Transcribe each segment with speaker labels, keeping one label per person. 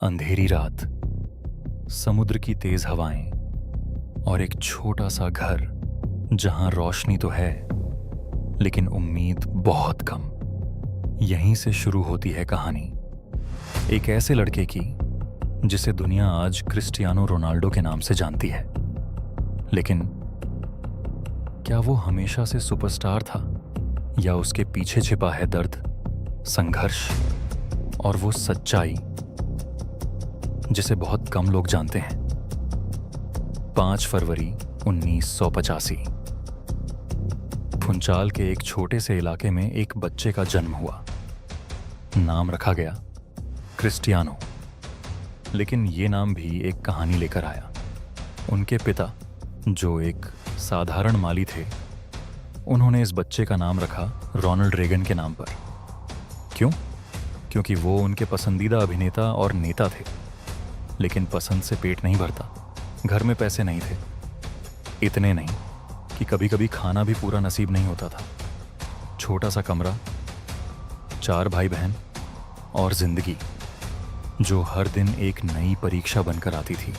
Speaker 1: अंधेरी रात, समुद्र की तेज हवाएं और एक छोटा सा घर जहां रोशनी तो है लेकिन उम्मीद बहुत कम। यहीं से शुरू होती है कहानी एक ऐसे लड़के की जिसे दुनिया आज क्रिस्टियानो रोनाल्डो के नाम से जानती है। लेकिन क्या वो हमेशा से सुपरस्टार था या उसके पीछे छिपा है दर्द, संघर्ष और वो सच्चाई जिसे बहुत कम लोग जानते हैं। 5 फरवरी 1985 फुंचाल के एक छोटे से इलाके में एक बच्चे का जन्म हुआ। नाम रखा गया क्रिस्टियानो। लेकिन ये नाम भी एक कहानी लेकर आया। उनके पिता, जो एक साधारण माली थे, उन्होंने इस बच्चे का नाम रखा रोनाल्ड रेगन के नाम पर। क्यों? क्योंकि वो उनके पसंदीदा अभिनेता और नेता थे। लेकिन पसंद से पेट नहीं भरता। घर में पैसे नहीं थे, इतने नहीं कि कभी कभी खाना भी पूरा नसीब नहीं होता था। छोटा सा कमरा, 4 भाई बहन और जिंदगी जो हर दिन एक नई परीक्षा बनकर आती थी।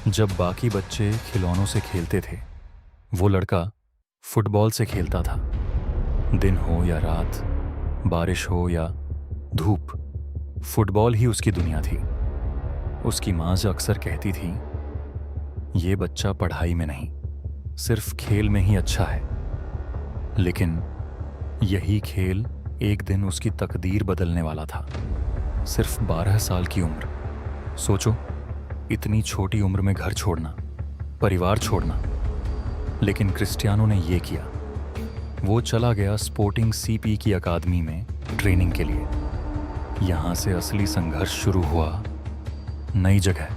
Speaker 1: जब बाकी बच्चे खिलौनों से खेलते थे, वो लड़का फुटबॉल से खेलता था। दिन हो या रात, बारिश हो या धूप, फुटबॉल ही उसकी दुनिया थी। उसकी माँ अक्सर कहती थी, ये बच्चा पढ़ाई में नहीं, सिर्फ खेल में ही अच्छा है। लेकिन यही खेल एक दिन उसकी तकदीर बदलने वाला था। सिर्फ 12 साल की उम्र। सोचो, इतनी छोटी उम्र में घर छोड़ना, परिवार छोड़ना। लेकिन क्रिस्टियानो ने ये किया। वो चला गया स्पोर्टिंग सीपी की अकादमी में ट्रेनिंग के लिए। यहाँ से असली संघर्ष शुरू हुआ। नई जगह,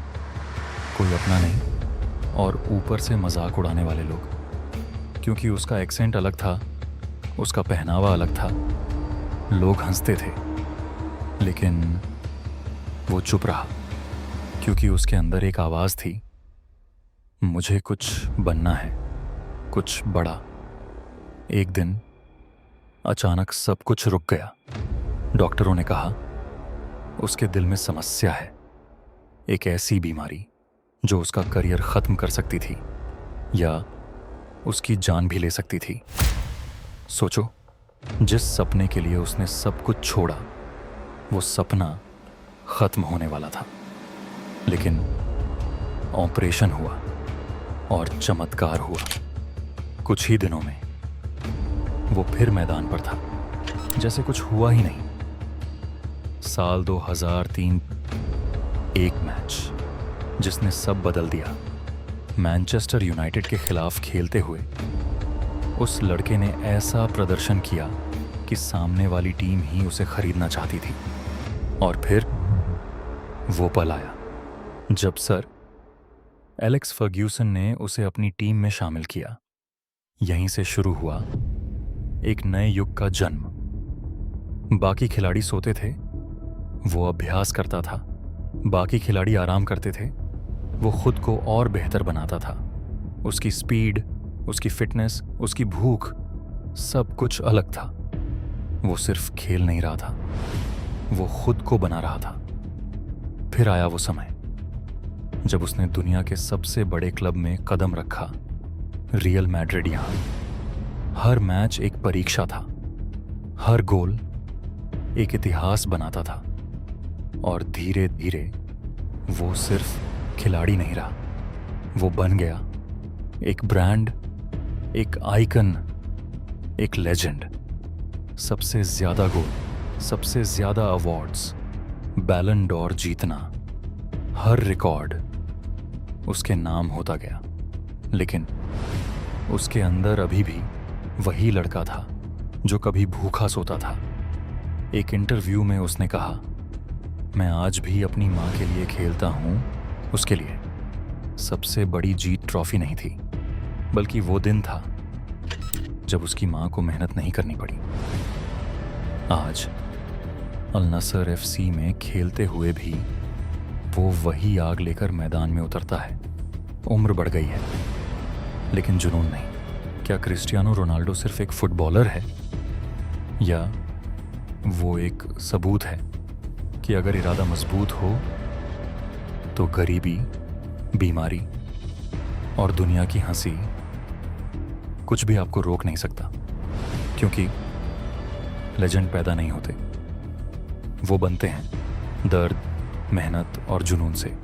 Speaker 1: कोई अपना नहीं और ऊपर से मजाक उड़ाने वाले लोग। क्योंकि उसका एक्सेंट अलग था, उसका पहनावा अलग था, लोग हंसते थे। लेकिन वो चुप रहा क्योंकि उसके अंदर एक आवाज़ थी, मुझे कुछ बनना है, कुछ बड़ा। एक दिन अचानक सब कुछ रुक गया। डॉक्टरों ने कहा उसके दिल में समस्या है, एक ऐसी बीमारी जो उसका करियर खत्म कर सकती थी या उसकी जान भी ले सकती थी। सोचो, जिस सपने के लिए उसने सब कुछ छोड़ा, वो सपना खत्म होने वाला था। लेकिन ऑपरेशन हुआ और चमत्कार हुआ। कुछ ही दिनों में वो फिर मैदान पर था, जैसे कुछ हुआ ही नहीं। साल 2003, एक मैच जिसने सब बदल दिया। मैनचेस्टर यूनाइटेड के खिलाफ खेलते हुए उस लड़के ने ऐसा प्रदर्शन किया कि सामने वाली टीम ही उसे खरीदना चाहती थी। और फिर वो पल आया जब सर एलेक्स फर्ग्यूसन ने उसे अपनी टीम में शामिल किया। यहीं से शुरू हुआ एक नए युग का जन्म। बाकी खिलाड़ी सोते थे, वो अभ्यास करता था। बाकी खिलाड़ी आराम करते थे, वो खुद को और बेहतर बनाता था। उसकी स्पीड, उसकी फिटनेस, उसकी भूख, सब कुछ अलग था। वो सिर्फ खेल नहीं रहा था, वो खुद को बना रहा था। फिर आया वो समय जब उसने दुनिया के सबसे बड़े क्लब में कदम रखा, रियल मैड्रिड। यहाँ हर मैच एक परीक्षा था, हर गोल एक इतिहास बनाता था। और धीरे धीरे वो सिर्फ खिलाड़ी नहीं रहा, वो बन गया एक ब्रांड, एक आइकन, एक लेजेंड। सबसे ज्यादा गोल, सबसे ज्यादा अवार्ड्स, बैलन डोर जीतना, हर रिकॉर्ड उसके नाम होता गया। लेकिन उसके अंदर अभी भी वही लड़का था जो कभी भूखा सोता था। एक इंटरव्यू में उसने कहा, मैं आज भी अपनी माँ के लिए खेलता हूँ। उसके लिए सबसे बड़ी जीत ट्रॉफी नहीं थी, बल्कि वो दिन था जब उसकी माँ को मेहनत नहीं करनी पड़ी। आज अल नसर एफसी में खेलते हुए भी वो वही आग लेकर मैदान में उतरता है। उम्र बढ़ गई है, लेकिन जुनून नहीं। क्या क्रिस्टियानो रोनाल्डो सिर्फ एक फुटबॉलर है, या वो एक सबूत है कि अगर इरादा मजबूत हो तो गरीबी, बीमारी और दुनिया की हंसी कुछ भी आपको रोक नहीं सकता, क्योंकि लेजेंड पैदा नहीं होते, वो बनते हैं दर्द, मेहनत और जुनून से।